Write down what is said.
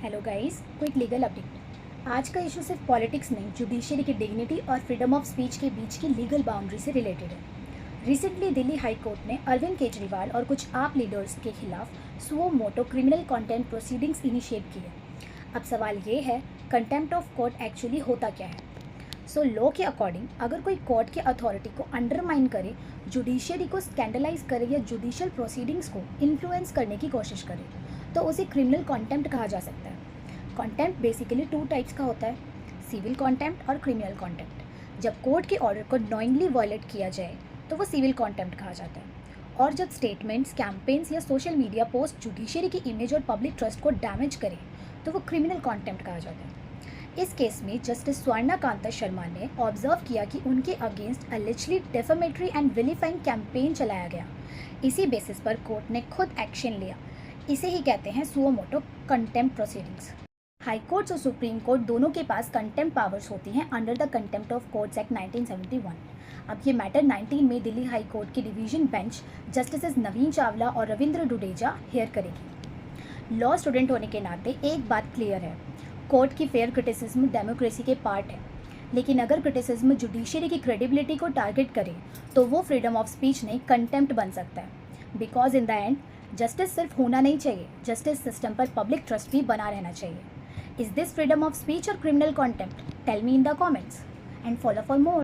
Hello guys, quick legal update. आज का issue सिर्फ पॉलिटिक्स नहीं, जुडिशरी की डिग्निटी और फ्रीडम ऑफ स्पीच के बीच की लीगल बाउंड्री से रिलेटेड है। रिसेंटली दिल्ली हाई कोर्ट ने अरविंद केजरीवाल और कुछ आप लीडर्स के खिलाफ suo motu criminal contempt proceedings initiate की है। अब सवाल ये है, कंटेम्प्ट ऑफ कोर्ट एक्चुअली होता क्या है? सो लॉ के अकॉर्डिंग अगर कोई कोर्ट के अथॉरिटी को अंडरमाइन करे, जुडिशियरी को स्कैंडलाइज करे या जुडिशियल प्रोसीडिंग्स को इन्फ्लुएंस करने की कोशिश करे, तो उसे क्रिमिनल कंटेम्प्ट कहा जा सकता है। कंटेम्प्ट बेसिकली 2 टाइप्स का होता है, सिविल कंटेम्प्ट और क्रिमिनल कंटेम्प्ट। जब कोर्ट के ऑर्डर को नॉइंगली वायलेट किया जाए तो वो सिविल कंटेम्प्ट कहा जाता है, और जब स्टेटमेंट्स, कैंपेन्स या सोशल मीडिया पोस्ट जुडिशियरी की इमेज और पब्लिक ट्रस्ट को डैमेज करे तो वो क्रिमिनल कंटेम्प्ट कहा जाता है। इस केस में जस्टिस स्वर्णा कांता शर्मा ने ऑब्जर्व किया कि उनके अगेंस्ट अलिजली डेफेमेटरी एंड विलिफाइंग कैंपेन चलाया गया। इसी बेसिस पर कोर्ट ने खुद एक्शन लिया। इसे ही कहते हैं suo motu contempt proceedings. High courts और सुप्रीम कोर्ट दोनों के पास कंटेम्प्ट पावर्स होती हैं under the contempt of courts act 1971। अब ये मैटर 19 में दिल्ली हाई कोर्ट की डिवीजन बेंच जस्टिस नवीन चावला और रविंद्र डुडेजा हेयर करेगी। लॉ स्टूडेंट होने के नाते एक बात क्लियर है, कोर्ट की फेयर क्रिटिसिज्म डेमोक्रेसी के पार्ट है, लेकिन अगर क्रिटिसिज्म जुडिशियरी की क्रेडिबिलिटी को टारगेट करे तो वो फ्रीडम ऑफ स्पीच नहीं, कंटेम्प्ट बन सकता है। Because in the end justice सिर्फ होना नहीं चाहिए, जस्टिस सिस्टम पर पब्लिक ट्रस्ट भी बना रहना चाहिए। Is this freedom of speech और criminal contempt? Tell me in the comments and follow for more.